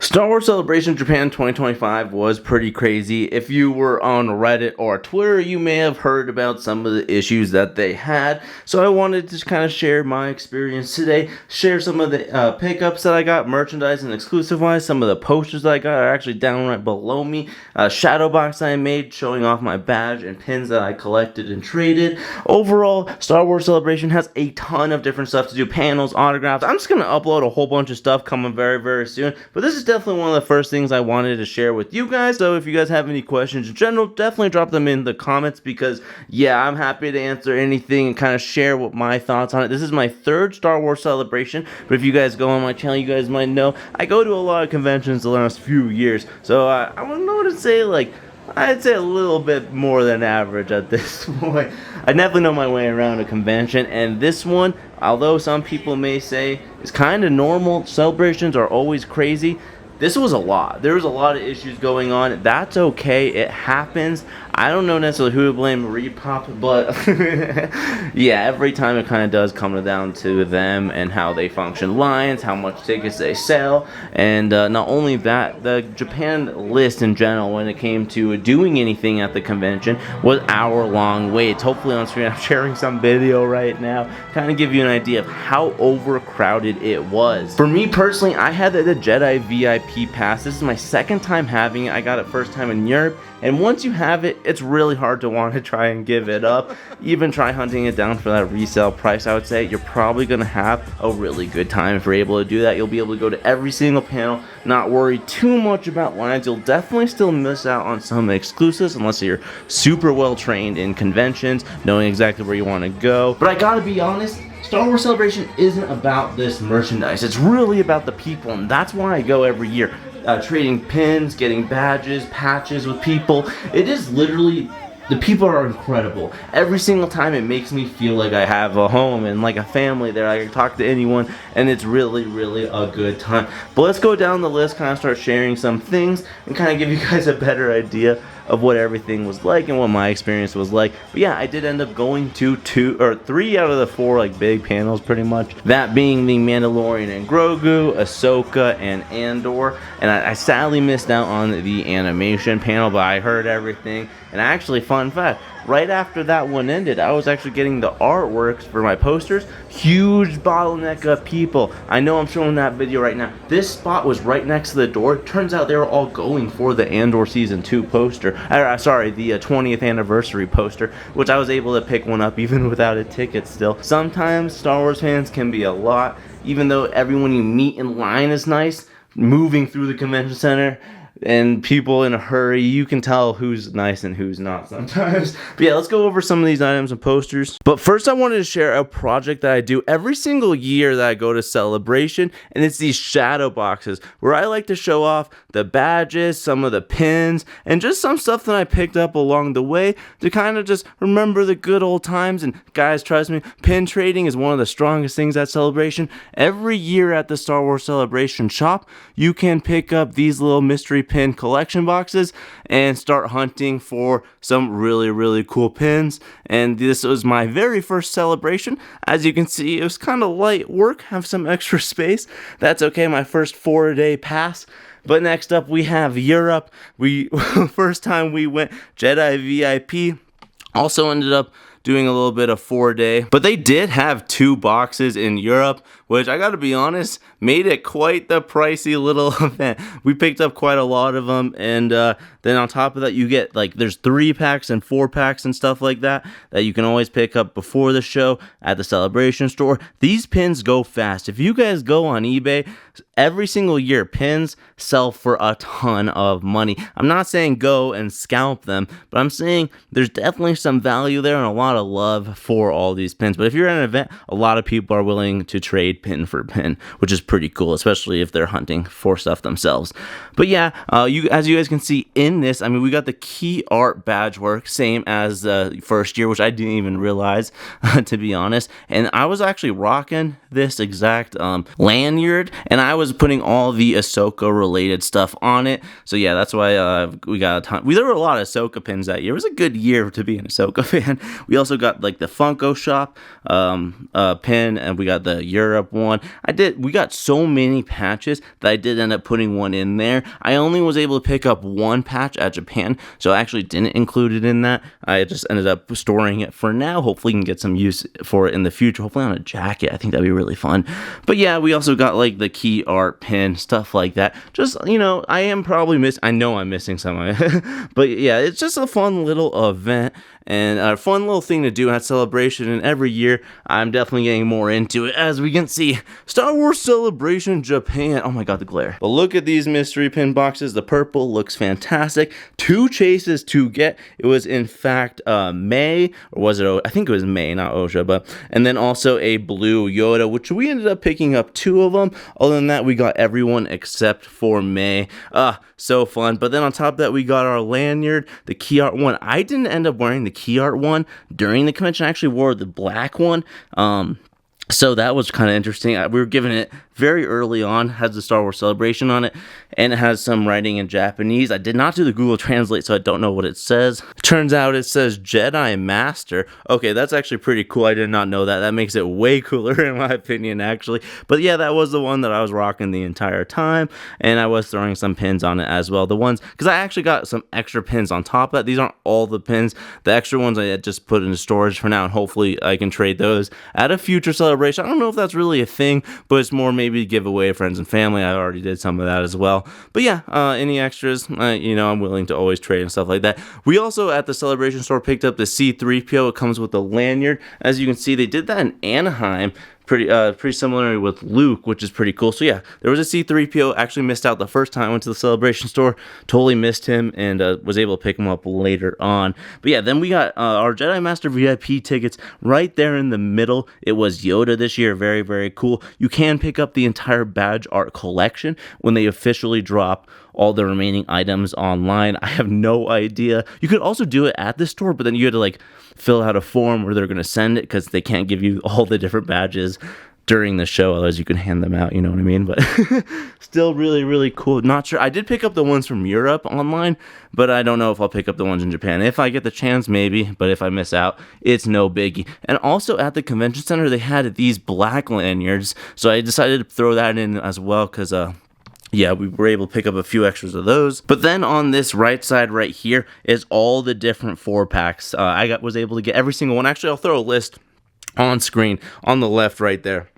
Star Wars Celebration Japan 2025 was pretty crazy. If you were on Reddit or Twitter, you may have heard about some of the issues that they had. So I wanted to just kind of share my experience today, share some of the pickups that I got, merchandise and exclusive-wise. Some of the posters that I got are actually down right below me. Shadowbox I made showing off my badge and pins that I collected and traded. Overall, Star Wars Celebration has a ton of different stuff to do, panels, autographs. I'm just going to upload a whole bunch of stuff coming very, very soon. But this is definitely one of the first things I wanted to share with you guys. So if you guys have any questions in general, definitely drop them in the comments because, yeah, I'm happy to answer anything and kind of share what my thoughts on it. This is my third Star Wars Celebration, but if you guys go on my channel, you guys might know I go to a lot of conventions the last few years. So I don't know what to say, like, I'd say a little bit more than average at this point. I definitely know my way around a convention, and this one, although some people may say it's kind of normal, celebrations are always crazy, this was a lot. There was a lot of issues going on. That's okay. It happens. I don't know necessarily who to blame, Repop, but yeah, every time it kind of does come down to them and how they function lines, how much tickets they sell, and not only that, the Japan list in general when it came to doing anything at the convention was hour-long waits. Hopefully on screen I'm sharing some video right now, kind of give you an idea of how overcrowded it was. For me personally, I had the Jedi VIP pass. This is my second time having it. I got it first time in Europe, and once you have it, it's really hard to want to try and give it up. Even try hunting it down for that resale price. I would say you're probably going to have a really good time if you're able to do that. You'll be able to go to every single panel, not worry too much about lines. You'll definitely still miss out on some exclusives unless you're super well trained in conventions, knowing exactly where you want to go. But I gotta be honest, Star Wars Celebration isn't about this merchandise. It's really about the people, and that's why I go every year. Trading pins, getting badges, patches with people. It is literally, the people are incredible. Every single time it makes me feel like I have a home and like a family there. I can talk to anyone, and it's really, really a good time. But let's go down the list, kind of start sharing some things, and kind of give you guys a better idea of what everything was like and what my experience was like. But yeah, I did end up going to 3 out of the 4 like big panels pretty much. That being the Mandalorian and Grogu, Ahsoka, and Andor. And I sadly missed out on the animation panel, but I heard everything. And actually, fun fact, right after that one ended, I was actually getting the artworks for my posters. Huge bottleneck of people. I know I'm showing that video right now. This spot was right next to the door. Turns out they were all going for the Andor Season 2 poster. Sorry, the 20th anniversary poster, which I was able to pick one up even without a ticket still. Sometimes Star Wars fans can be a lot, even though everyone you meet in line is nice. Moving through the convention center and people in a hurry, you can tell who's nice and who's not sometimes. But yeah, let's go over some of these items and posters. But first I wanted to share a project that I do every single year that I go to Celebration, and it's these shadow boxes where I like to show off the badges, some of the pins, and just some stuff that I picked up along the way to kind of just remember the good old times. And guys, trust me, pin trading is one of the strongest things at Celebration. Every year at the Star Wars Celebration shop, you can pick up these little mystery pin collection boxes and start hunting for some really, really cool pins. And this was my very first Celebration. As you can see, it was kind of light work, have some extra space. That's okay, my first 4-day pass. But next up we have Europe. First time we went, Jedi VIP. Also ended up doing a little bit of 4-day, but they did have 2 boxes in Europe, which I gotta be honest, made it quite the pricey little event. We picked up quite a lot of them, and then on top of that, you get, like, there's 3 packs and 4 packs and stuff like that you can always pick up before the show at the Celebration store. These pins go fast. If you guys go on eBay, every single year, pins sell for a ton of money. I'm not saying go and scalp them, but I'm saying there's definitely some value there and a lot of love for all these pins. But if you're at an event, a lot of people are willing to trade pin for pin, which is pretty cool, especially if they're hunting for stuff themselves. But yeah, as you guys can see in this, I mean, we got the key art badge work, same as the first year, which I didn't even realize, to be honest. And I was actually rocking this exact lanyard, and I was was putting all the Ahsoka related stuff on it. So yeah, that's why we got a ton. There were a lot of Ahsoka pins that year. It was a good year to be an Ahsoka fan. We also got like the Funko Shop pin, and we got the Europe one. We got so many patches that I did end up putting one in there. I only was able to pick up one patch at Japan, so I actually didn't include it in that. I just ended up storing it for now. Hopefully, you can get some use for it in the future. Hopefully on a jacket. I think that'd be really fun. But yeah, we also got like the key art pin, stuff like that. Just, I am probably I know I'm missing some of it. But yeah, it's just a fun little event and a fun little thing to do at Celebration, and every year I'm definitely getting more into it. As we can see, Star Wars Celebration Japan. Oh my god, the glare. But look at these mystery pin boxes. The purple looks fantastic. 2 chases to get. It was in fact May, or was it? I think it was May, not Osha, and then also a blue Yoda, which we ended up picking up 2 of them. Other than that, we got everyone except for May. So fun. But then on top of that, we got our lanyard, the key art one. I didn't end up wearing the key art one during the convention. I actually wore the black one. So that was kind of interesting. We were given it very early on, has the Star Wars Celebration on it, and it has some writing in Japanese. I did not do the Google Translate, so I don't know what it says. Turns out it says Jedi Master. Okay, that's actually pretty cool. I did not know that. That makes it way cooler in my opinion, actually. But yeah, that was the one that I was rocking the entire time, and I was throwing some pins on it as well. The ones, because I actually got some extra pins on top of that. These aren't all the pins. The extra ones I had just put into storage for now, and hopefully I can trade those at a future celebration. I don't know if that's really a thing, but it's more maybe to give away to friends and family. I already did some of that as well. But yeah, any extras, I'm willing to always trade and stuff like that. We also at the Celebration store picked up the C-3PO. It comes with a lanyard. As you can see, they did that in Anaheim. Pretty similar with Luke, which is pretty cool. So yeah, there was a C-3PO. Actually missed out the first time I went to the Celebration store. Totally missed him, and was able to pick him up later on. But yeah, then we got our Jedi Master VIP tickets right there in the middle. It was Yoda this year. Very, very cool. You can pick up the entire badge art collection when they officially drop all the remaining items online. I have no idea. You could also do it at the store, but then you had to like fill out a form where they're going to send it, because they can't give you all the different badges during the show, otherwise you can hand them out, you know what I mean? But still really, really cool. Not sure. I did pick up the ones from Europe online, but I don't know if I'll pick up the ones in Japan. If I get the chance, maybe, but if I miss out, it's no biggie. And also at the convention center, they had these black lanyards, so I decided to throw that in as well, because yeah, we were able to pick up a few extras of those. But then on this right side right here is all the different 4-packs. I was able to get every single one. Actually, I'll throw a list on screen on the left right there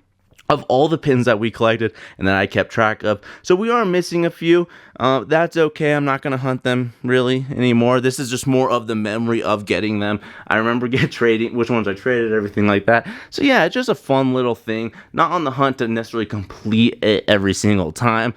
of all the pins that we collected and that I kept track of. So we are missing a few. That's okay. I'm not going to hunt them really anymore. This is just more of the memory of getting them. I remember trading which ones I traded, everything like that. So yeah, it's just a fun little thing. Not on the hunt to necessarily complete it every single time.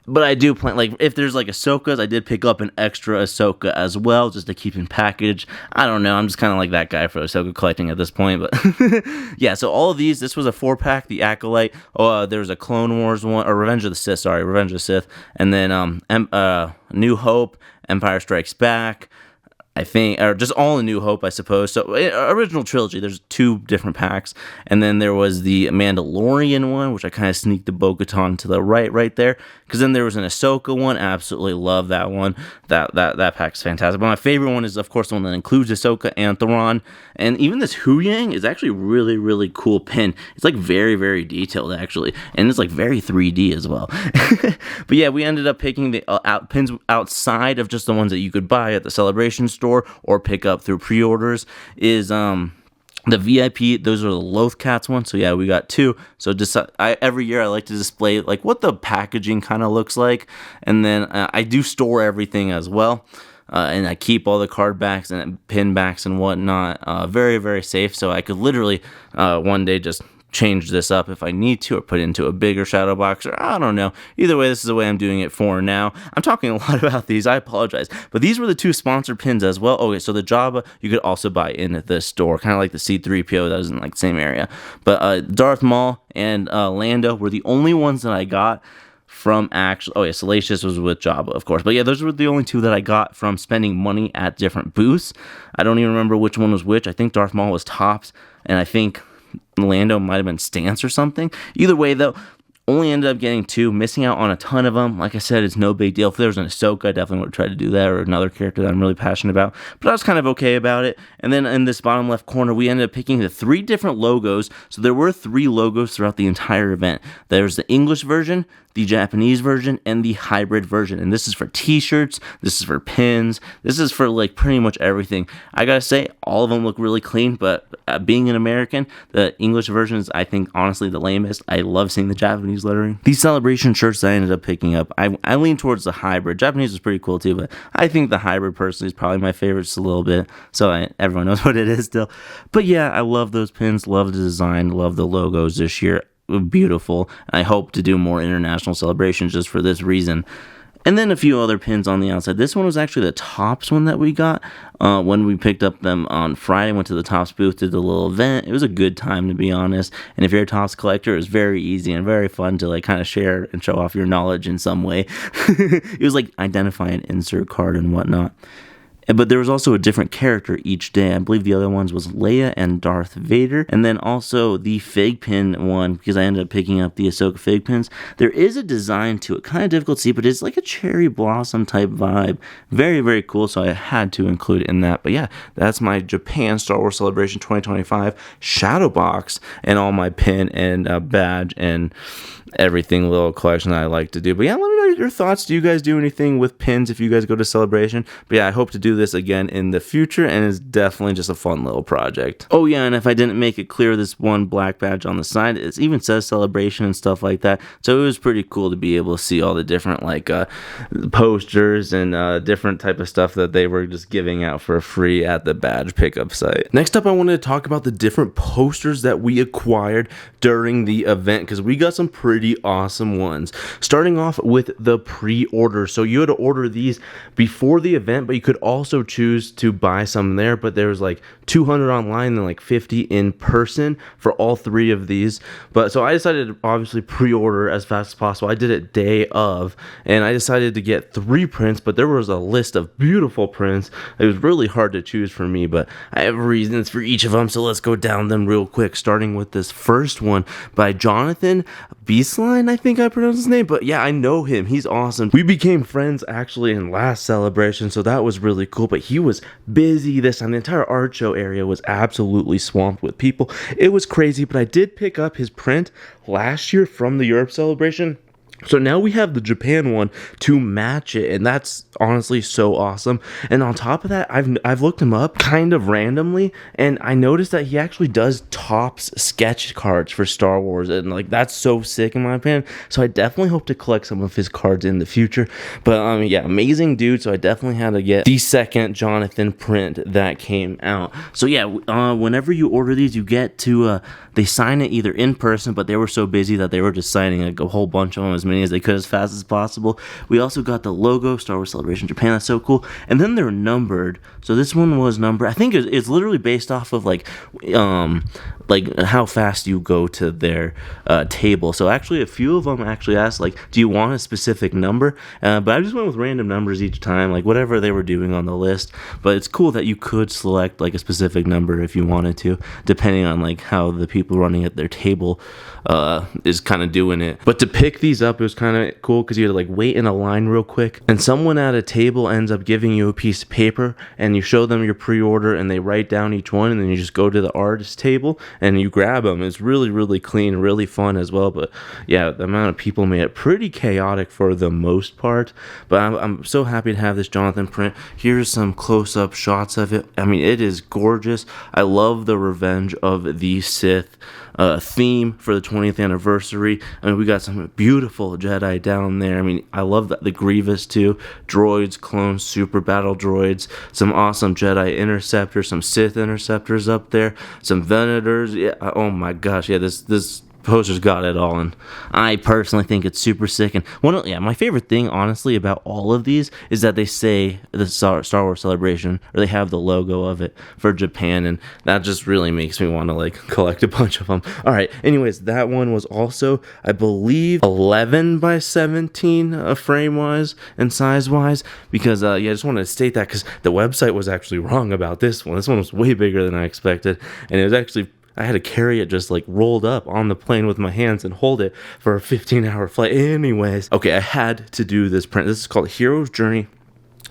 But I do plan, like, if there's like Ahsokas, I did pick up an extra Ahsoka as well, just to keep in package. I don't know, I'm just kind of like that guy for Ahsoka collecting at this point, but yeah, so all of these, this was a 4-pack, the Acolyte, there was a Clone Wars one, or Revenge of the Sith, and then New Hope, Empire Strikes Back, I think, or just all in New Hope, I suppose. So, original trilogy, there's 2 different packs. And then there was the Mandalorian one, which I kind of sneaked the Bo-Katan to the right there. Because then there was an Ahsoka one. Absolutely love that one. That pack's fantastic. But my favorite one is, of course, the one that includes Ahsoka and Thrawn. And even this Huyang is actually really, really cool pin. It's like very, very detailed, actually. And it's like very 3D as well. But yeah, we ended up picking the pins outside of just the ones that you could buy at the Celebration store or pick up through pre-orders. Is the VIP, those are the Lothcats ones. So yeah, we got 2. So every year I like to display like what the packaging kind of looks like, and then I do store everything as well. And I keep all the card backs and pin backs and whatnot very, very safe. So I could literally one day just change this up if I need to, or put it into a bigger Shadowbox, or I don't know. Either way, this is the way I'm doing it for now. I'm talking a lot about these, I apologize. But these were the 2 sponsored pins as well. Okay, so the Jabba, you could also buy in the store, kind of like the C-3PO that was in like the same area. But Darth Maul and Lando were the only ones that I got from Salacious was with Jabba, of course. But yeah, those were the only 2 that I got from spending money at different booths. I don't even remember which one was which. I think Darth Maul was tops, and I think Lando might have been stance or something. Either way, though, Only ended up getting 2, missing out on a ton of them. Like I said, it's no big deal. If there was an Ahsoka, I definitely would have tried to do that, or another character that I'm really passionate about. But I was kind of okay about it. And then in this bottom left corner, we ended up picking the 3 different logos. So there were 3 logos throughout the entire event. There's the English version, the Japanese version, and the hybrid version. And this is for t-shirts, this is for pins, this is for like pretty much everything. I gotta say, all of them look really clean, but being an American, the English version is, I think, honestly the lamest. I love seeing the Japanese lettering. These celebration shirts that I ended up picking up, I lean towards the hybrid. Japanese is pretty cool too, but I think the hybrid personally is probably my favorite just a little bit, so everyone knows what it is still. But yeah, I love those pins, love the design, love the logos this year. Beautiful. I hope to do more international celebrations just for this reason. And then a few other pins on the outside. This one was actually the Topps one that we got when we picked up them on Friday. Went to the Topps booth, did the little event. It was a good time, to be honest. And if you're a Topps collector, it was very easy and very fun to like kind of share and show off your knowledge in some way. It was like identify an insert card and whatnot. But there was also a different character each day. I believe the other ones was Leia and Darth Vader. And then also the fig pin one, because I ended up picking up the Ahsoka fig pins. There is a design to it, kind of difficult to see, but it's like a cherry blossom type vibe. Very, very cool, so I had to include it in that. But yeah, that's my Japan Star Wars Celebration 2025 Shadowbox and all my pin and badge and everything, little collection that I like to do. But yeah, let me know your thoughts. Do you guys do anything with pins if you guys go to Celebration? But yeah, I hope to do this again in the future, and it's definitely just a fun little project. Oh yeah, and if I didn't make it clear, this one black badge on the side, it even says Celebration and stuff like that, so it was pretty cool to be able to see all the different like posters and different type of stuff that they were just giving out for free at the badge pickup site. Next up, I wanted to talk about the different posters that we acquired during the event, because we got some pretty awesome ones. Starting off with the pre-order. So you had to order these before the event, but you could also choose to buy some there. But there was like 200 online and like 50 in person for all 3 of these. But so I decided to obviously pre-order as fast as possible. I did it day of, and I decided to get 3 prints, but there was a list of beautiful prints. It was really hard to choose for me, but I have reasons for each of them, so let's go down them real quick, starting with this first one by Jonathan Beastline, I think I pronounced his name, but yeah, I know him. He's awesome. We became friends actually in last Celebration, so that was really cool, but he was busy this time. The entire art show area was absolutely swamped with people. It was crazy, but I did pick up his print last year from the Europe Celebration. So now we have the Japan one to match it, and that's honestly so awesome. And on top of that, I've looked him up kind of randomly, and I noticed that he actually does Topps sketch cards for Star Wars, and like that's so sick in my opinion. So I definitely hope to collect some of his cards in the future. But yeah, amazing dude. So I definitely had to get the second Jonathan print that came out. So yeah, whenever you order these, you get to they sign it either in person, but they were so busy that they were just signing like a whole bunch of them, as many as they could as fast as possible. We also got the logo, Star Wars Celebration Japan. That's so cool. And then they're numbered. So this one was numbered. I think it's literally based off of like how fast you go to their table. So actually, a few of them actually asked like, do you want a specific number? But I just went with random numbers each time, like whatever they were doing on the list. But it's cool that you could select like a specific number if you wanted to, depending on like how the people running at their table is kind of doing it. But to pick these up, it was kind of cool because you had to like wait in a line real quick, and someone at a table ends up giving you a piece of paper, and you show them your pre-order, and they write down each one, and then you just go to the artist table and you grab them. It's really, really clean, really fun as well. But yeah, the amount of people made it pretty chaotic for the most part. But I'm so happy to have this Jonathan print. Here's some close-up shots of it. I mean, it is gorgeous. I love the Revenge of the Sith theme for the 20th anniversary. I mean, we got some beautiful Jedi down there. I mean, I love the Grievous too. Droids, clones, super battle droids, some awesome Jedi interceptors, some Sith interceptors up there, some Venators. Yeah, oh my gosh, yeah, this poster's got it all, and I personally think it's super sick. And my favorite thing, honestly, about all of these is that they say the Star Wars Celebration, or they have the logo of it for Japan, and that just really makes me want to like collect a bunch of them. All right, anyways, that one was also, I believe, 11 by 17 frame wise and size wise, because I just wanted to state that because the website was actually wrong about this one. This one was way bigger than I expected, and it was actually I had to carry it just like rolled up on the plane with my hands and hold it for a 15-hour flight. Anyways, okay, I had to do this print. This is called Hero's Journey.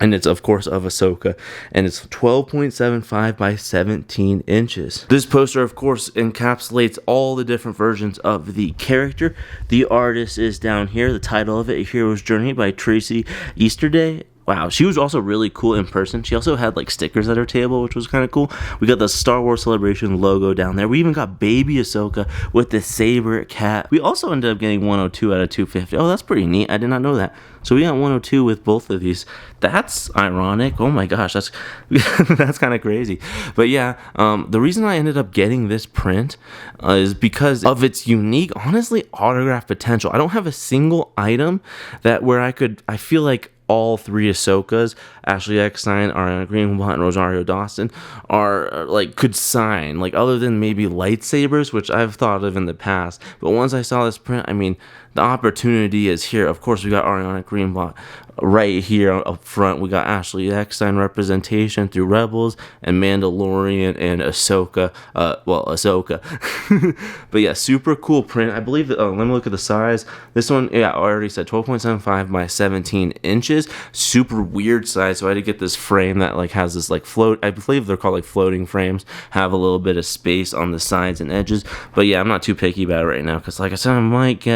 And it's, of course, of Ahsoka. And it's 12.75 by 17 inches. This poster, of course, encapsulates all the different versions of the character. The artist is down here. The title of it, A Hero's Journey by Tracy Easterday. Wow, she was also really cool in person. She also had like stickers at her table, which was kind of cool. We got the Star Wars Celebration logo down there. We even got baby Ahsoka with the saber cat. We also ended up getting 102 out of 250. Oh, that's pretty neat. I did not know that. So we got 102 with both of these. That's ironic. Oh my gosh, that's that's kind of crazy. But yeah, the reason I ended up getting this print is because of its unique, honestly, autograph potential. I don't have a single item that where I feel like all three Ahsokas, Ashley Eckstein, Ariana Greenblatt, and Rosario Dawson, are like could sign, like other than maybe lightsabers, which I've thought of in the past. But once I saw this print, I mean, the opportunity is here. Of course, we got Ariana Greenblatt right here up front. We got Ashley Eckstein representation through Rebels and Mandalorian and Ahsoka. Ahsoka. But yeah, super cool print. I believe that, let me look at the size. This one, yeah, I already said 12.75 by 17 inches. Super weird size. So I had to get this frame that like has this like float. I believe they're called like floating frames. Have a little bit of space on the sides and edges. But yeah, I'm not too picky about it right now because like I said, I might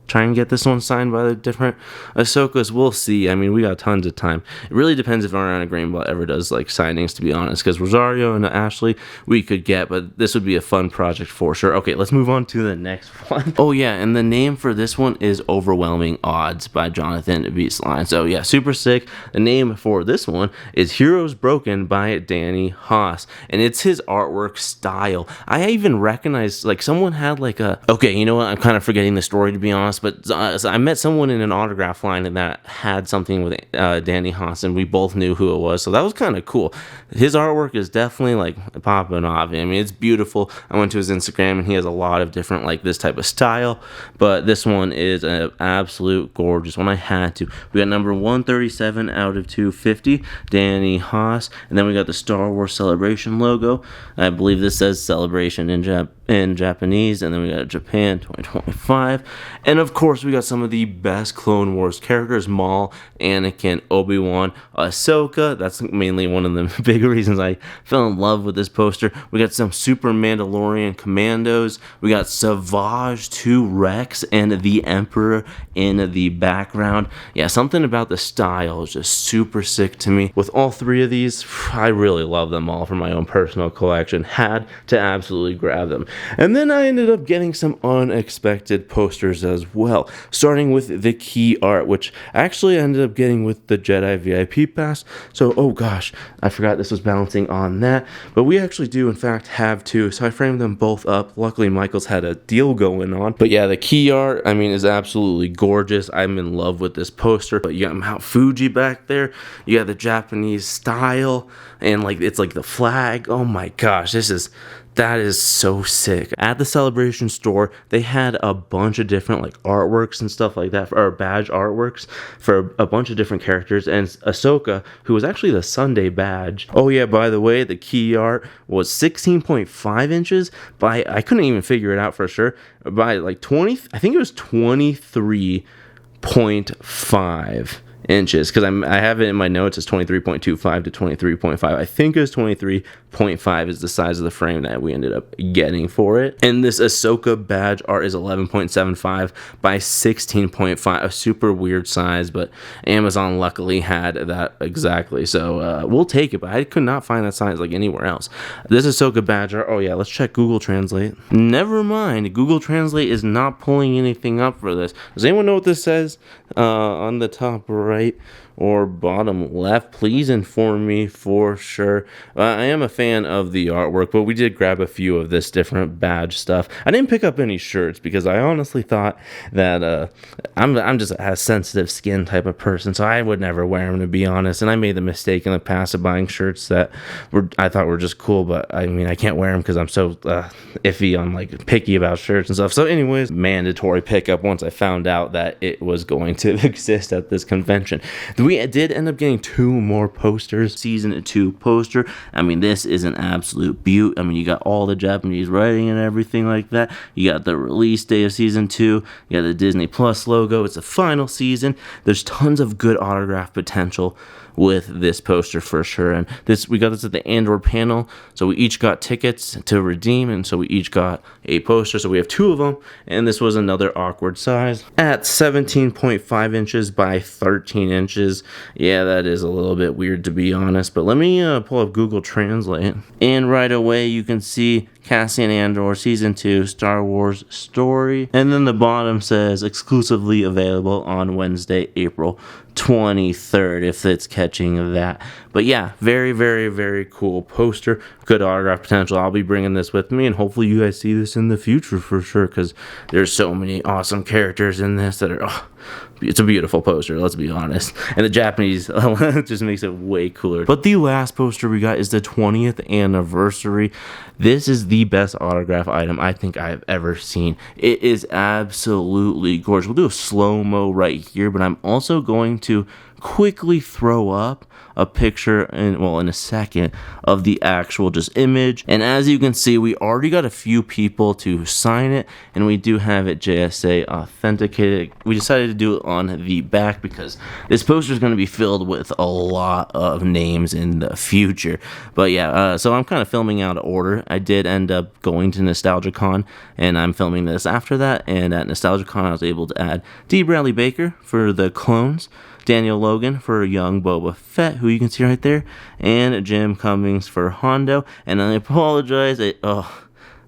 try and get this one signed by the different Ahsokas. We'll see. I mean, we got tons of time. It really depends if Ariana Greenblatt ever does like signings, to be honest, because Rosario and Ashley we could get, but this would be a fun project for sure. Okay, let's move on to the next one. Oh yeah, and the name for this one is Overwhelming Odds by Jonathan Beastline. So yeah, super sick. The name for this one is Heroes Broken by Danny Haas, and it's his artwork style. I even recognized like someone had like a, okay, you know what, I'm kind of forgetting the story, to be honest, but so I met someone in an autograph line and that had something with Danny Haas, and we both knew who it was, so that was kind of cool. His artwork is definitely like popping off. I mean, it's beautiful. I went to his Instagram and he has a lot of different like this type of style, but this one is an absolute gorgeous one. I had to. We got number 137 out of 250, Danny Haas, and then we got the Star Wars Celebration logo. I believe this says Celebration in Japanese, and then we got Japan 2025, and of course we got some of the best Clone Wars characters: Maul, Anakin, Obi-Wan, Ahsoka. That's mainly one of the big reasons I fell in love with this poster. We got some Super Mandalorian commandos. We got Savage 2 Rex and the Emperor in the background. Yeah, something about the style is just super sick to me. With all three of these, I really love them all for my own personal collection. Had to absolutely grab them. And then I ended up getting some unexpected posters as well, starting with the key art, which actually I ended up getting with the Jedi VIP pass. So, oh gosh, I forgot this was balancing on that, but we actually do in fact have two, so I framed them both up. Luckily, Michael's had a deal going on. But yeah, the key art, I mean, is absolutely gorgeous. I'm in love with this poster. But you got Mount Fuji back there, you got the Japanese style, and like it's like the flag. Oh my gosh, that is so sick. At the Celebration store, they had a bunch of different like artworks and stuff like that, or badge artworks for a bunch of different characters, and Ahsoka, who was actually the Sunday badge. Oh yeah, by the way, the key art was 16.5 inches by, I couldn't even figure it out for sure, by like 20, I think it was 23.5 inches, because I have it in my notes as 23.25 to 23.5. I think it was 23.5 is the size of the frame that we ended up getting for it. And this Ahsoka badge art is 11.75 by 16.5, a super weird size, but Amazon luckily had that exactly, so we'll take it. But I could not find that size like anywhere else. This Ahsoka badge art, oh yeah, let's check Google Translate. Never mind, Google Translate is not pulling anything up for this. Does anyone know what this says on the top right or bottom left? Please inform me for sure. I am a fan of the artwork, but we did grab a few of this different badge stuff. I didn't pick up any shirts because I honestly thought that I'm just a sensitive skin type of person, so I would never wear them, to be honest. And I made the mistake in the past of buying shirts that I thought were just cool, but I mean, I can't wear them because I'm so iffy on like picky about shirts and stuff. So anyways, mandatory pickup once I found out that it was going to exist at this convention. we did end up getting 2 more posters. Season 2 poster. I mean, this is an absolute beaut. I mean, you got all the Japanese writing and everything like that. You got the release date of season 2. You got the Disney Plus logo. It's the final season. There's tons of good autograph potential with this poster for sure. And we got this at the Andor panel, so we each got tickets to redeem, and so we each got a poster, so we have 2 of them. And this was another awkward size at 17.5 inches by 13 inches. Yeah, that is a little bit weird, to be honest, but let me pull up Google Translate, and right away you can see Cassian Andor Season 2 Star Wars Story, and then the bottom says exclusively available on Wednesday, April 23rd, if it's catching that. But yeah, very, very, very cool poster. Good autograph potential. I'll be bringing this with me, and hopefully you guys see this in the future for sure, because there's so many awesome characters in this that are... it's a beautiful poster, let's be honest. And the Japanese just makes it way cooler. But the last poster we got is the 20th anniversary. This is the best autograph item I think I've ever seen. It is absolutely gorgeous. We'll do a slow-mo right here, but I'm also going to quickly throw up a picture in a second of the actual just image. And as you can see, we already got a few people to sign it, and we do have it JSA authenticated. We decided to do it on the back because this poster is going to be filled with a lot of names in the future. But yeah, so I'm kind of filming out of order. I did end up going to NostalgiaCon, and I'm filming this after that. And at NostalgiaCon, I was able to add D. Bradley Baker for the clones, Daniel Logan for young Boba Fett, who you can see right there, and Jim Cummings for Hondo. And I apologize,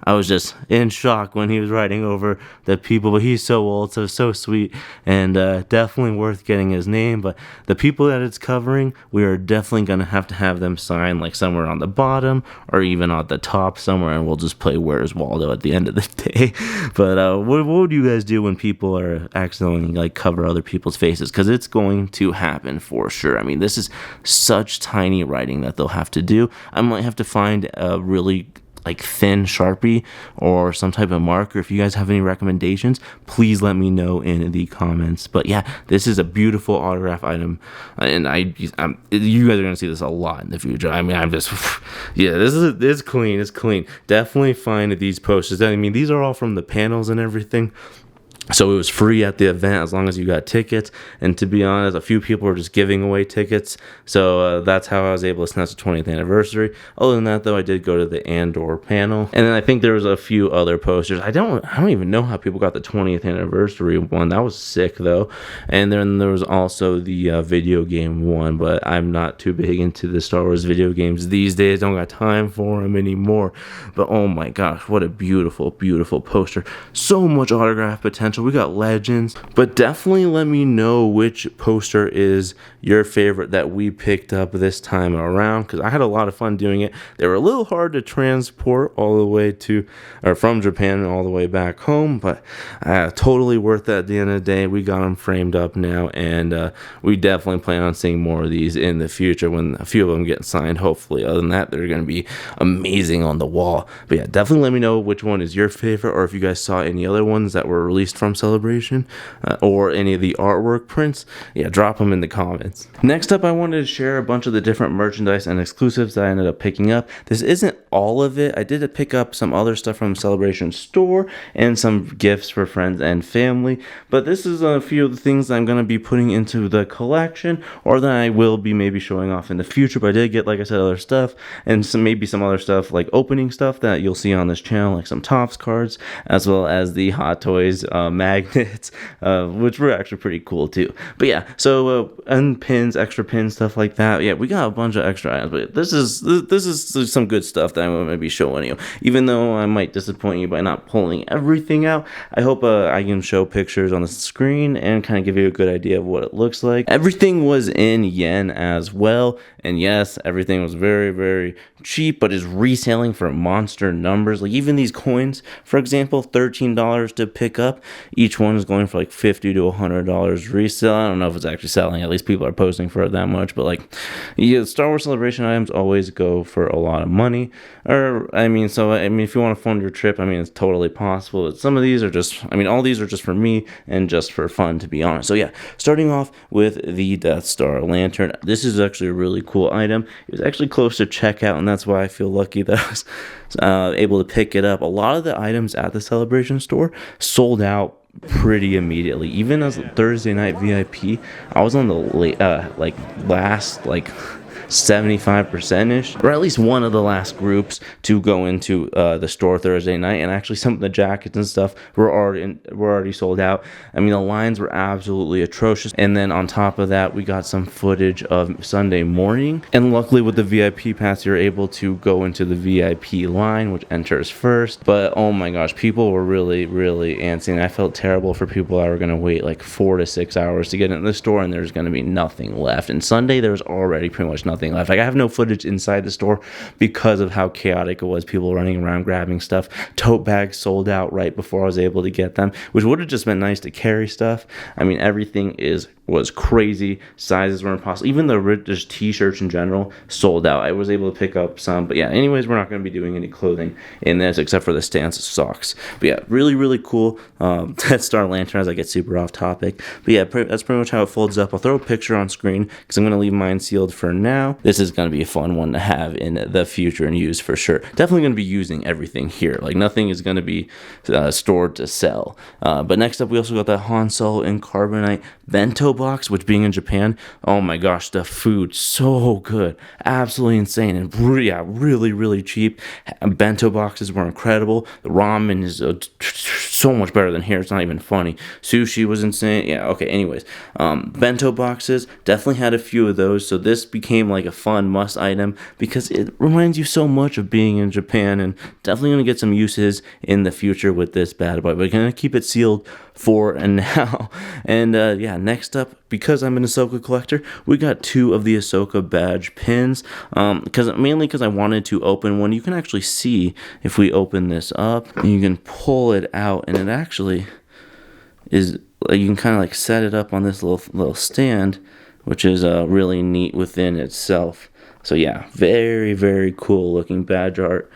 I was just in shock when he was writing over the people, but he's so old, so sweet, and definitely worth getting his name. But the people that it's covering, we are definitely going to have them sign like somewhere on the bottom or even at the top somewhere, and we'll just play Where's Waldo at the end of the day. But what would you guys do when people are accidentally like cover other people's faces? Because it's going to happen for sure. I mean, this is such tiny writing that they'll have to do. I might have to find a really like thin Sharpie or some type of marker. If you guys have any recommendations, please let me know in the comments. But yeah, this is a beautiful autograph item, and you guys are gonna see this a lot in the future. I mean, I'm just yeah, it's clean. It's clean. Definitely find these posters. I mean, these are all from the panels and everything. So it was free at the event as long as you got tickets. And to be honest, a few people were just giving away tickets. So that's how I was able to snatch the 20th anniversary. Other than that, though, I did go to the Andor panel. And then I think there was a few other posters. I don't even know how people got the 20th anniversary one. That was sick, though. And then there was also the video game one. But I'm not too big into the Star Wars video games these days. Don't got time for them anymore. But oh my gosh, what a beautiful, beautiful poster. So much autograph potential. We got legends, but definitely let me know which poster is your favorite that we picked up this time around, because I had a lot of fun doing it. They were a little hard to transport all the way from Japan all the way back home, but totally worth it at the end of the day. We got them framed up now, and we definitely plan on seeing more of these in the future when a few of them get signed, hopefully. Other than that, they're going to be amazing on the wall. But yeah, definitely let me know which one is your favorite, or if you guys saw any other ones that were released from Celebration, or any of the artwork prints. Yeah, drop them in the comments. Next up, I wanted to share a bunch of the different merchandise and exclusives that I ended up picking up. This isn't all of it. I did pick up some other stuff from Celebration store and some gifts for friends and family, but this is a few of the things I'm going to be putting into the collection, or that I will be maybe showing off in the future. But I did get, like I said, other stuff, and maybe some other stuff like opening stuff that you'll see on this channel, like some Topps cards, as well as the Hot Toys magnets, which were actually pretty cool too. But yeah, so and pins, extra pins, stuff like that. Yeah, we got a bunch of extra items, but this is some good stuff that I'm going to be showing you. Even though I might disappoint you by not pulling everything out, I hope I can show pictures on the screen and kind of give you a good idea of what it looks like. Everything was in yen as well, and yes, everything was very, very cheap, but is reselling for monster numbers. Like even these coins, for example, $13 to pick up. Each one is going for like $50 to $100 resale. I don't know if it's actually selling. At least people are posting for it that much. But like, yeah, Star Wars Celebration items always go for a lot of money. Or if you want to fund your trip, it's totally possible. But some of these are just, all these are just for me and just for fun, to be honest. So yeah, starting off with the Death Star lantern. This is actually a really cool item. It was actually close to checkout, and that's why I feel lucky that I was able to pick it up. A lot of the items at the Celebration store sold out pretty immediately. Even as Thursday night VIP, I was on the last 75%ish, or at least one of the last groups to go into the store Thursday night. And actually some of the jackets and stuff were already sold out. The lines were absolutely atrocious. And then on top of that, we got some footage of Sunday morning, and luckily with the VIP pass, you're able to go into the VIP line, which enters first. But oh my gosh, people were really antsy, and I felt terrible for people that were going to wait like 4 to 6 hours to get into the store, and there's going to be nothing left. And Sunday there was already pretty much nothing left. Like, I have no footage inside the store because of how chaotic it was. People running around grabbing stuff. Tote bags sold out right before I was able to get them, which would have just been nice to carry stuff. Everything was crazy. Sizes were impossible. Even the just t-shirts in general sold out. I was able to pick up some, but yeah, anyways, we're not going to be doing any clothing in this except for the stance socks. But yeah, really cool Death Star lantern, as I get super off topic. But yeah, that's pretty much how it folds up. I'll throw a picture on screen because I'm going to leave mine sealed for now. This is going to be a fun one to have in the future and use for sure. Definitely going to be using everything here. Like, nothing is going to be stored to sell. But next up, we also got that Han Solo and Carbonite bento box, which, being in Japan, oh my gosh, the food so good, absolutely insane, and really cheap. Bento boxes were incredible. The ramen is so much better than here. It's not even funny. Sushi was insane. Yeah, okay, anyways, bento boxes, definitely had a few of those. So this became like a fun must item because it reminds you so much of being in Japan, and definitely going to get some uses in the future with this bad boy. We're going to keep it sealed for now. And yeah, next up, because I'm an Ahsoka collector, we got 2 of the Ahsoka badge pins, mainly because I wanted to open one. You can actually see, if we open this up, you can pull it out, and it actually is, you can kind of like set it up on this little stand, which is really neat within itself. So yeah, very cool looking badge art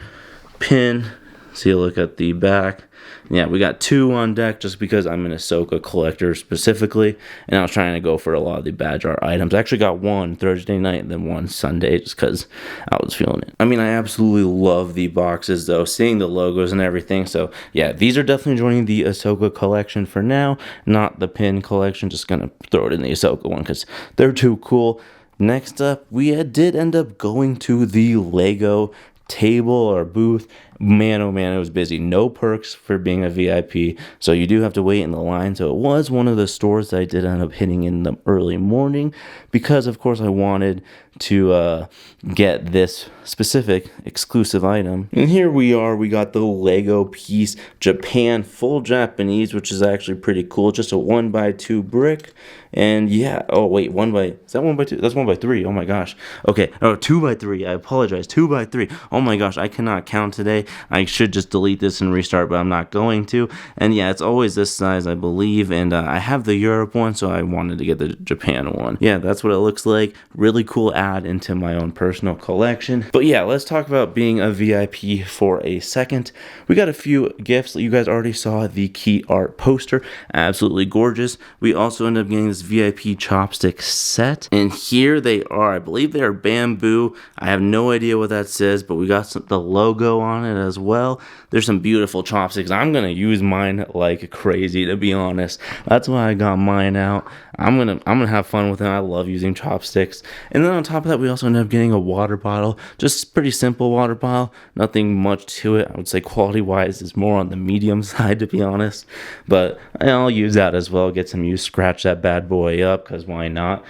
pin. See a look at the back. Yeah, we got 2 on deck just because I'm an Ahsoka collector specifically, and I was trying to go for a lot of the badge art items. I actually got 1 Thursday night and then 1 Sunday just because I was feeling it. I absolutely love the boxes though, seeing the logos and everything. So yeah, these are definitely joining the Ahsoka collection for now, not the pin collection. Just gonna throw it in the Ahsoka one because they're too cool. Next up, we did end up going to the Lego table or booth. Man, oh man, it was busy. No perks for being a VIP, so you do have to wait in the line. So it was one of the stores that I did end up hitting in the early morning because, of course, I wanted to get this specific exclusive item. And here we are. We got the Lego piece Japan full Japanese, which is actually pretty cool. Just a 1x2 brick. And yeah, oh wait, is that 1x2? That's 1x3. Oh my gosh. Okay, 2x3. I apologize. 2x3. Oh my gosh, I cannot count today. I should just delete this and restart, but I'm not going to. And yeah, it's always this size, I believe. And I have the Europe one, so I wanted to get the Japan one. Yeah, that's what it looks like. Really cool add into my own personal collection. But yeah, let's talk about being a VIP for a second. We got a few gifts. You guys already saw the key art poster. Absolutely gorgeous. We also ended up getting this VIP chopstick set, and here they are. I believe they are bamboo. I have no idea what that says, but we got the logo on it as well. There's some beautiful chopsticks. I'm gonna use mine like crazy, to be honest. That's why I got mine out. I'm gonna have fun with it. I love using chopsticks. And then on top of that, we also ended up getting a water bottle. Just pretty simple water bottle. Nothing much to it. I would say quality wise is more on the medium side, to be honest. But I'll use that as well. Get some use. Scratch that bad boy up, because why not?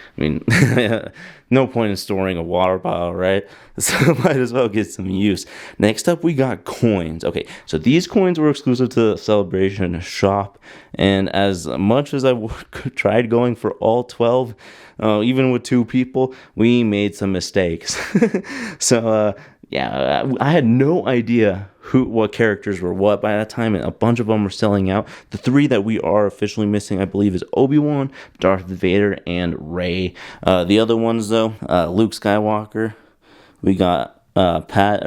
No point in storing a water bottle, right? So might as well get some use. Next up, we got coins. Okay, so these coins were exclusive to the Celebration shop, and as much as I tried going for all 12, even with 2 people, we made some mistakes. So yeah, I had no idea what characters were what by that time, and a bunch of them were selling out. The 3 that we are officially missing, I believe, is Obi-Wan, Darth Vader, and Rey. The other ones, though, Luke Skywalker. We got Padme,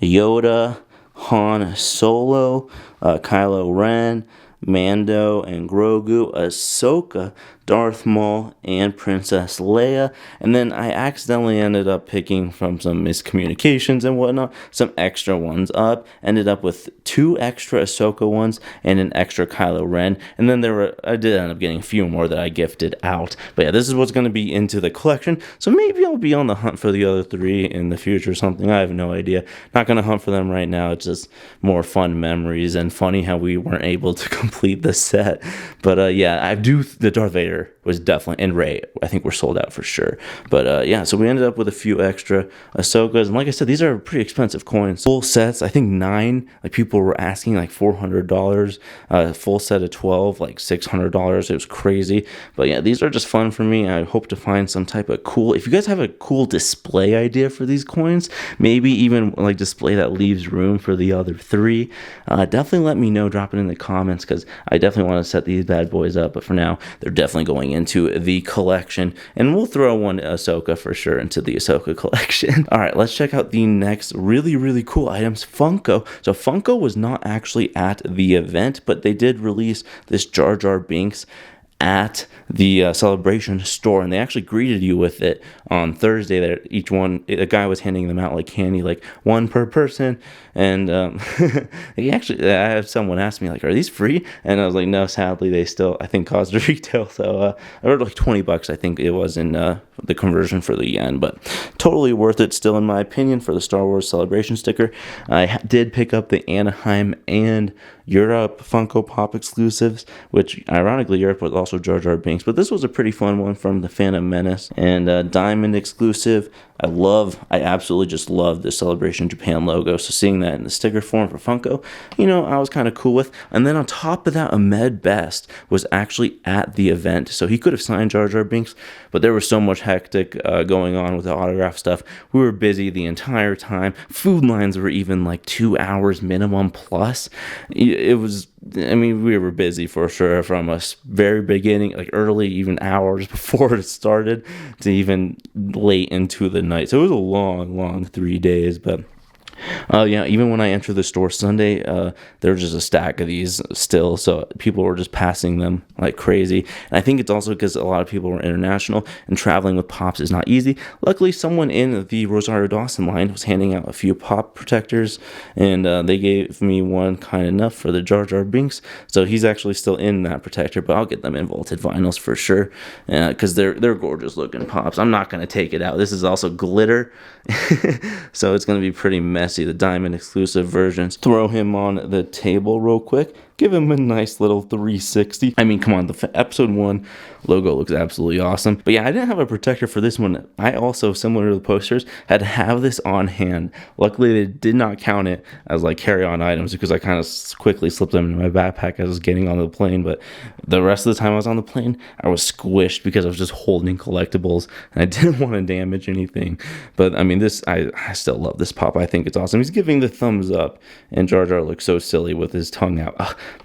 Yoda, Han Solo, Kylo Ren, Mando and Grogu, Ahsoka, Darth Maul, and Princess Leia. And then I accidentally ended up picking, from some miscommunications and whatnot, some extra ones up. Ended up with 2 extra Ahsoka ones and an extra Kylo Ren. And then I did end up getting a few more that I gifted out. But yeah, this is what's going to be into the collection. So maybe I'll be on the hunt for the other 3 in the future or something. I have no idea. Not going to hunt for them right now. It's just more fun memories, and funny how we weren't able to complete the set. But yeah, the Darth Vader was definitely, and Rey, I think we're sold out for sure. But yeah, so we ended up with a few extra Ahsokas, and like I said, these are pretty expensive coins. Full sets, I think 9, like people were asking like $400. Full set of 12, like $600. It was crazy. But yeah, these are just fun for me. I hope to find some type of cool, if you guys have a cool display idea for these coins, maybe even like display that leaves room for the other 3, definitely let me know. Drop it in the comments, because I definitely want to set these bad boys up. But for now, they're definitely going into the collection, and we'll throw one Ahsoka for sure into the Ahsoka collection. All right, let's check out the next really cool items, Funko. So Funko was not actually at the event, but they did release this Jar Jar Binks at the Celebration store, and they actually greeted you with it on Thursday. That each one, a guy was handing them out like candy, like 1 per person. And I had someone ask me, like, are these free? And I was like, no, sadly they still, I think, cost retail. So I heard like $20, I think it was, in the conversion for the yen, but totally worth it still, in my opinion, for the Star Wars Celebration sticker. I did pick up the Anaheim and Europe Funko Pop exclusives, which ironically Europe was also Jar Jar Binks, but this was a pretty fun one from the Phantom Menace. And Diamond exclusive, I absolutely just love the Celebration Japan logo, so seeing that in the sticker form for Funko, I was kind of cool with. And then on top of that, Ahmed Best was actually at the event, so he could have signed Jar Jar Binks, but there was so much hectic going on with the autograph stuff. We were busy the entire time. Food lines were even like 2 hours minimum plus. It was, we were busy for sure, from a very beginning, like early, even hours before it started, to even late into the night. So it was a long 3 days. But yeah, even when I entered the store Sunday, there was just a stack of these still, so people were just passing them like crazy. And I think it's also because a lot of people were international, and traveling with pops is not easy. Luckily, someone in the Rosario Dawson line was handing out a few pop protectors, and they gave me one kind enough for the Jar Jar Binks, so he's actually still in that protector, but I'll get them in vaulted vinyls for sure, because they're gorgeous looking pops. I'm not going to take it out. This is also glitter, so it's going to be pretty messy. The Diamond exclusive versions. Throw him on the table real quick. Give him a nice little 360. Come on, the episode 1 logo looks absolutely awesome. But yeah, I didn't have a protector for this one. I also, similar to the posters, had to have this on hand. Luckily, they did not count it as like carry-on items, because I kind of quickly slipped them in my backpack as I was getting on the plane. But the rest of the time I was on the plane, I was squished because I was just holding collectibles, and I didn't want to damage anything. But I still love this pop. I think it's awesome. He's giving the thumbs up, and Jar Jar looks so silly with his tongue out.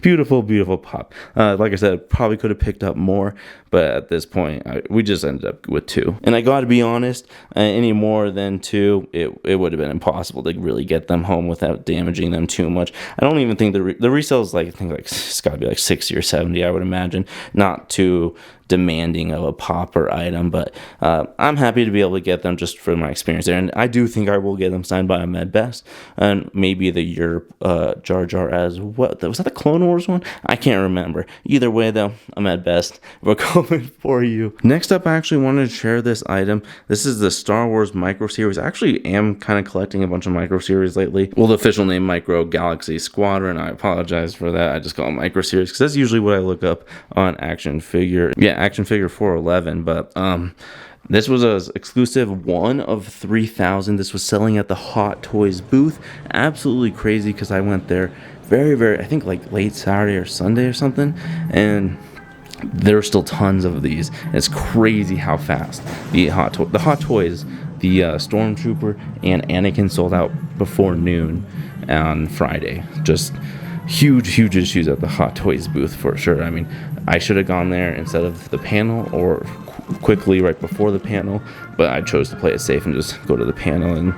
Beautiful pop. Like I said, probably could have picked up more, but at this point, we just ended up with 2. And I got to be honest, any more than 2, it would have been impossible to really get them home without damaging them too much. I don't even think the resale is it's got to be like 60 or 70, I would imagine. Not too demanding of a pop or item, but I'm happy to be able to get them just for my experience there. And I do think I will get them signed by Ahmed Best, and maybe the Europe Jar Jar as well. Was that the Clone Wars one? I can't remember. Either way though, Ahmed Best, we're coming for you. Next up, I actually wanted to share this item. This is the Star Wars Micro Series. I actually am kind of collecting a bunch of Micro Series lately. Well, the official name Micro Galaxy Squadron. I apologize for that. I just call it Micro Series because that's usually what I look up on Action Figure. Yeah, Action Figure 411. But this was an exclusive 1 of 3,000. This was selling at the Hot Toys booth. Absolutely crazy, because I went there very, I think like late Saturday or Sunday or something, and there are still tons of these. It's crazy how fast the Hot Toys, the Stormtrooper and Anakin sold out before noon on Friday. Just huge issues at the Hot Toys booth for sure. I mean, I should have gone there instead of the panel or quickly right before the panel, but I chose to play it safe and just go to the panel, and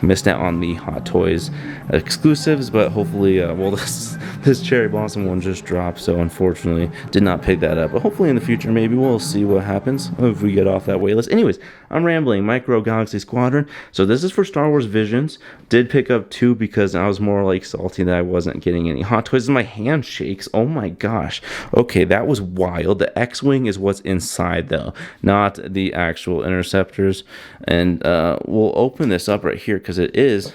missed out on the Hot Toys exclusives. But hopefully, well, this Cherry Blossom one just dropped, so unfortunately did not pick that up. But hopefully in the future, maybe we'll see what happens if we get off that waitlist. Anyways, I'm rambling. Micro Galaxy Squadron. So this is for Star Wars Visions. Did pick up 2 because I was more like salty that I wasn't getting any Hot Toys. And my hand shakes. Oh my gosh. Okay, that was wild. The X-Wing is what's inside though, not the actual interceptors. And we'll open this up right here because it is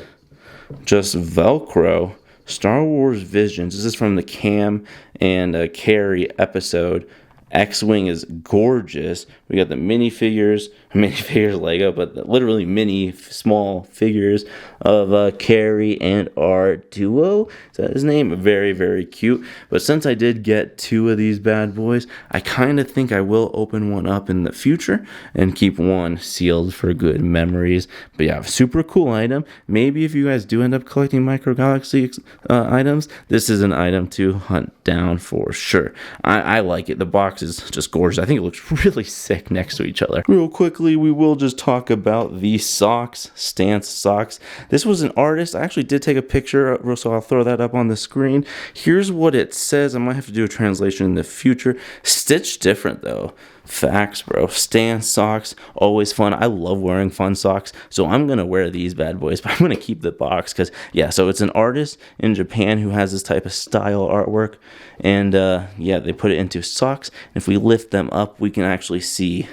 just Velcro. Star Wars Visions. This is from the Cam and Carrie episode. X-Wing is gorgeous. We got the minifigures Lego, but literally mini small figures of Carrie and our duo. Is that his name? Very cute. But since I did get 2 of these bad boys, I kind of think I will open one up in the future and keep one sealed for good memories. But yeah, super cool item. Maybe if you guys do end up collecting Micro Galaxy items, this is an item to hunt down for sure. I like it. The box is just gorgeous. I think it looks really sick next to each other. Real quickly, we will just talk about the socks, Stance socks. This was an artist. I actually did take a picture, so I'll throw that up on the screen. Here's what it says. I might have to do a translation in the future. Stitched different though. Facts, bro. Stance socks, always fun. I love wearing fun socks, so I'm gonna wear these bad boys, but I'm gonna keep the box because yeah. So it's an artist in Japan who has this type of style artwork, and yeah, they put it into socks. And if we lift them up, we can actually see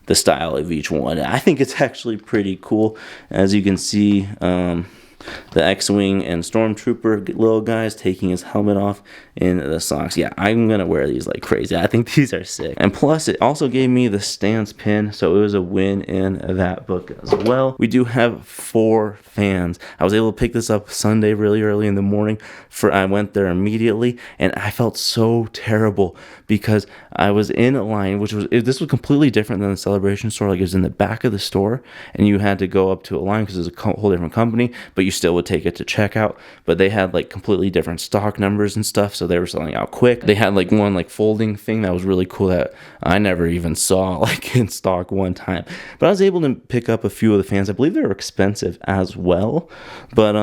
the style of each one. I think it's actually pretty cool. As you can see, the X-Wing and Stormtrooper little guys taking his helmet off in the socks. Yeah, I'm gonna wear these like crazy. I think these are sick. And plus, it also gave me the Stance pin, so it was a win in that book as well. We do have 4 fans. I was able to pick this up Sunday really early in the morning. I went there immediately, and I felt so terrible because I was in a line, this was completely different than the Celebration store. Like, it was in the back of the store, and you had to go up to a line because it was a whole different company, but you still would take it to checkout. But they had like completely different stock numbers and stuff, so they were selling out quick. They had like one like folding thing that was really cool that I never even saw like in stock one time. But I was able to pick up a few of the fans. I believe they were expensive as well, but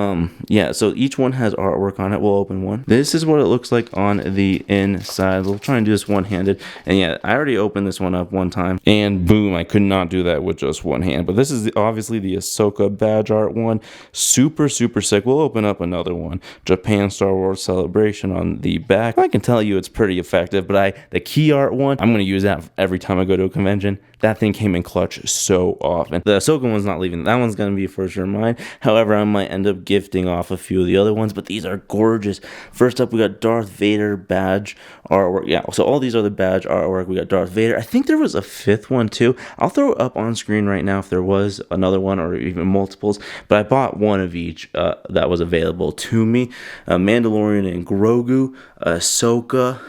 yeah, so each one has artwork on it. We'll open one. This is what it looks like on the inside. We'll try and do this one-handed, and yeah, I already opened this one up one time, and boom, I could not do that with just one hand. But this is obviously the Ahsoka badge art one. Super sick. We'll open up another one. Japan Star Wars Celebration on the back. I can tell you it's pretty effective, but the key art one, I'm going to use that every time I go to a convention. That thing came in clutch so often. The Ahsoka one's not leaving. That one's going to be for sure mine. However, I might end up gifting off a few of the other ones, but these are gorgeous. First up, we got Darth Vader badge artwork. Yeah, so all these are the badge artwork. We got Darth Vader. I think there was a 5th one too. I'll throw it up on screen right now if there was another one or even multiples, but I bought one of each that was available to me. Mandalorian and Grogu, Ahsoka,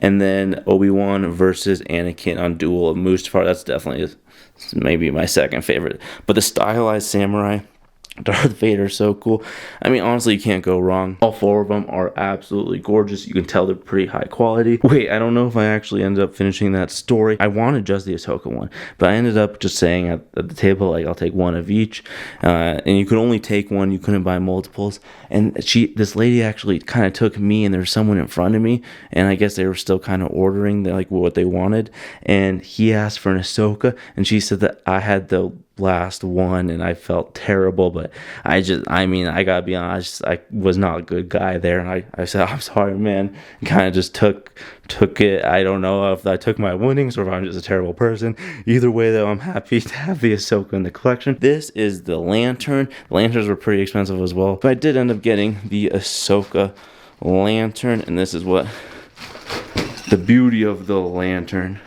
and then Obi-Wan versus Anakin on Duel of Mustafar. That's definitely maybe my second favorite. But the stylized samurai, Darth Vader, so cool. I mean, honestly, you can't go wrong. All 4 of them are absolutely gorgeous. You can tell they're pretty high quality. Wait, I don't know if I actually ended up finishing that story. I wanted just the Ahsoka one, but I ended up just saying at the table, like, I'll take one of each. And you could only take one. You couldn't buy multiples. And this lady actually kind of took me, and there was someone in front of me, and I guess they were still kind of ordering like what they wanted. And he asked for an Ahsoka, and she said that I had the last one, and I felt terrible, but I gotta be honest, I was not a good guy there, and I said, I'm sorry, man, and kind of just took it. I don't know if I took my winnings or if I'm just a terrible person. Either way, though, I'm happy to have the Ahsoka in the collection. This is the lantern. The lanterns were pretty expensive as well, but I did end up getting the Ahsoka lantern, and this is what the beauty of the lantern.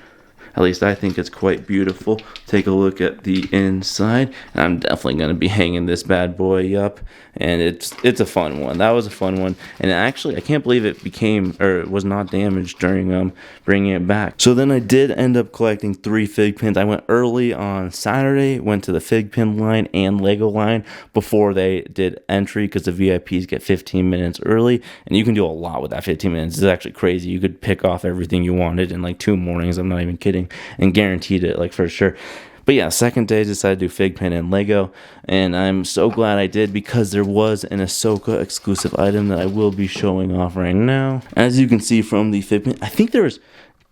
At least I think it's quite beautiful. Take a look at the inside. I'm definitely going to be hanging this bad boy up, and it's a fun one. That was a fun one, and actually I can't believe it became, or it was not damaged during bringing it back. So then I did end up collecting 3 fig pins. I went early on Saturday, went to the fig pin line and Lego line before they did entry, because the VIPs get 15 minutes early, and you can do a lot with that 15 minutes. It's actually crazy. You could pick off everything you wanted in like 2 mornings. I'm not even kidding, and guaranteed it, like, for sure. But yeah, second day I decided to do fig pin and Lego, and I'm so glad I did, because there was an Ahsoka exclusive item that I will be showing off right now. As you can see from the fig pin, I think there was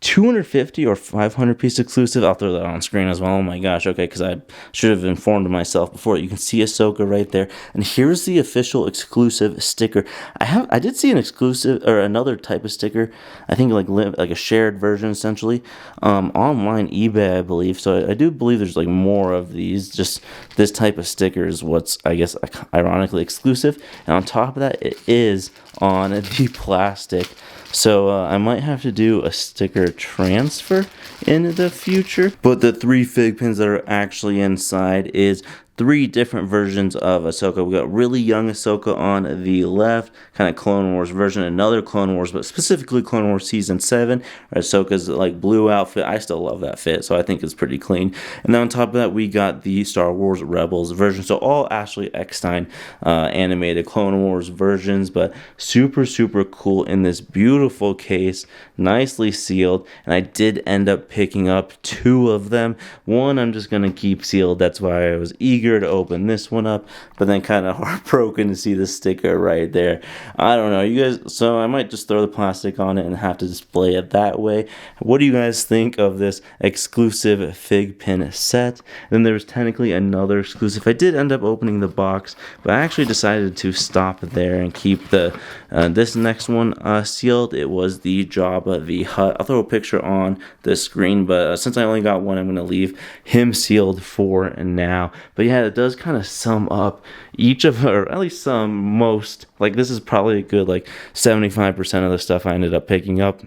250 or 500 piece exclusive. I'll throw that on screen as well. Oh my gosh, okay, because I should have informed myself before. You can see Ahsoka right there, and here's the official exclusive sticker. I did see an exclusive, or another type of sticker, I think like a shared version essentially, online eBay, I believe. So I do believe there's like more of these. Just this type of sticker is what's, I guess, ironically exclusive, and on top of that, it is on the plastic. So I might have to do a sticker transfer in the future. But the 3 fig pins that are actually inside is 3 different versions of Ahsoka. We got really young Ahsoka on the left, kind of Clone Wars version, another Clone Wars, but specifically Clone Wars Season 7, Ahsoka's like blue outfit. I still love that fit, so I think it's pretty clean. And then on top of that, we got the Star Wars Rebels version, so all Ashley Eckstein animated Clone Wars versions, but super, super cool in this beautiful case, nicely sealed. And I did end up picking up 2 of them. One I'm just going to keep sealed, that's why I was eager to open this one up, but then kind of heartbroken to see the sticker right there. I don't know, you guys, so I might just throw the plastic on it and have to display it that way. What do you guys think of this exclusive fig pin set? Then there's technically another exclusive. I did end up opening the box, but I actually decided to stop there and keep the this next one sealed. It was the Jabba the Hutt. I'll throw a picture on the screen, but since I only got one, I'm going to leave him sealed for now. But yeah, it does kind of sum up each of, or at least most, like this is probably a good like 75% of the stuff I ended up picking up.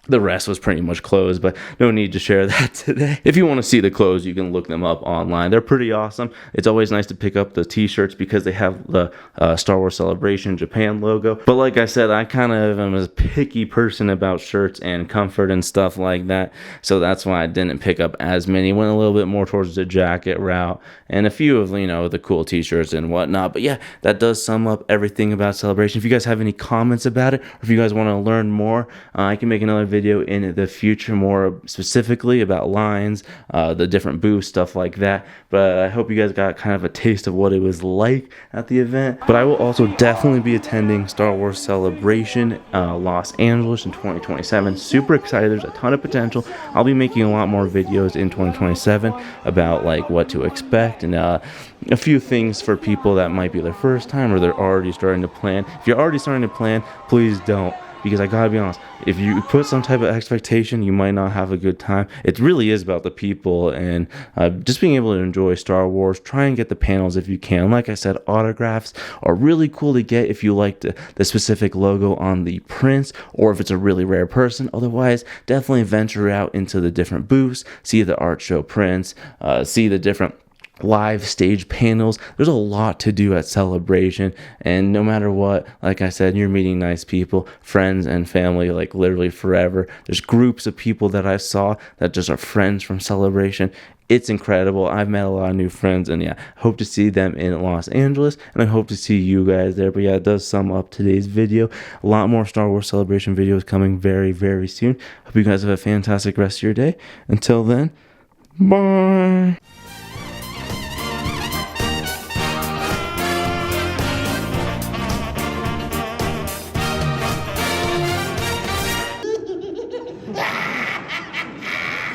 The rest was pretty much clothes, but no need to share that today. If you want to see the clothes, you can look them up online. They're pretty awesome. It's always nice to pick up the t-shirts because they have the Star Wars Celebration Japan logo. But like I said, I kind of am a picky person about shirts and comfort and stuff like that. So that's why I didn't pick up as many. Went a little bit more towards the jacket route and a few of, you know, the cool t-shirts and whatnot. But yeah, that does sum up everything about Celebration. If you guys have any comments about it, or if you guys want to learn more, I can make another video in the future more specifically about lines, the different booths, stuff like that. But I hope you guys got kind of a taste of what it was like at the event. But I will also definitely be attending Star Wars Celebration Los Angeles in 2027. Super excited. There's a ton of potential. I'll be making a lot more videos in 2027 about like what to expect and a few things for people that might be their first time or they're already starting to plan. If you're already starting to plan, please don't. Because I gotta be honest, if you put some type of expectation, you might not have a good time. It really is about the people and just being able to enjoy Star Wars. Try and get the panels if you can. Like I said, autographs are really cool to get if you like the specific logo on the prints or if it's a really rare person. Otherwise, definitely venture out into the different booths, see the art show prints, see the different live stage panels. There's a lot to do at Celebration, and no matter what, like I said, you're meeting nice people, friends and family, like literally forever. There's groups of people that I saw that just are friends from Celebration. It's incredible. I've met a lot of new friends, and yeah, I hope to see them in Los Angeles, and I hope to see you guys there. But yeah, it does sum up today's video. A lot more Star Wars Celebration videos coming very, very soon. Hope you guys have a fantastic rest of your day. Until then, bye.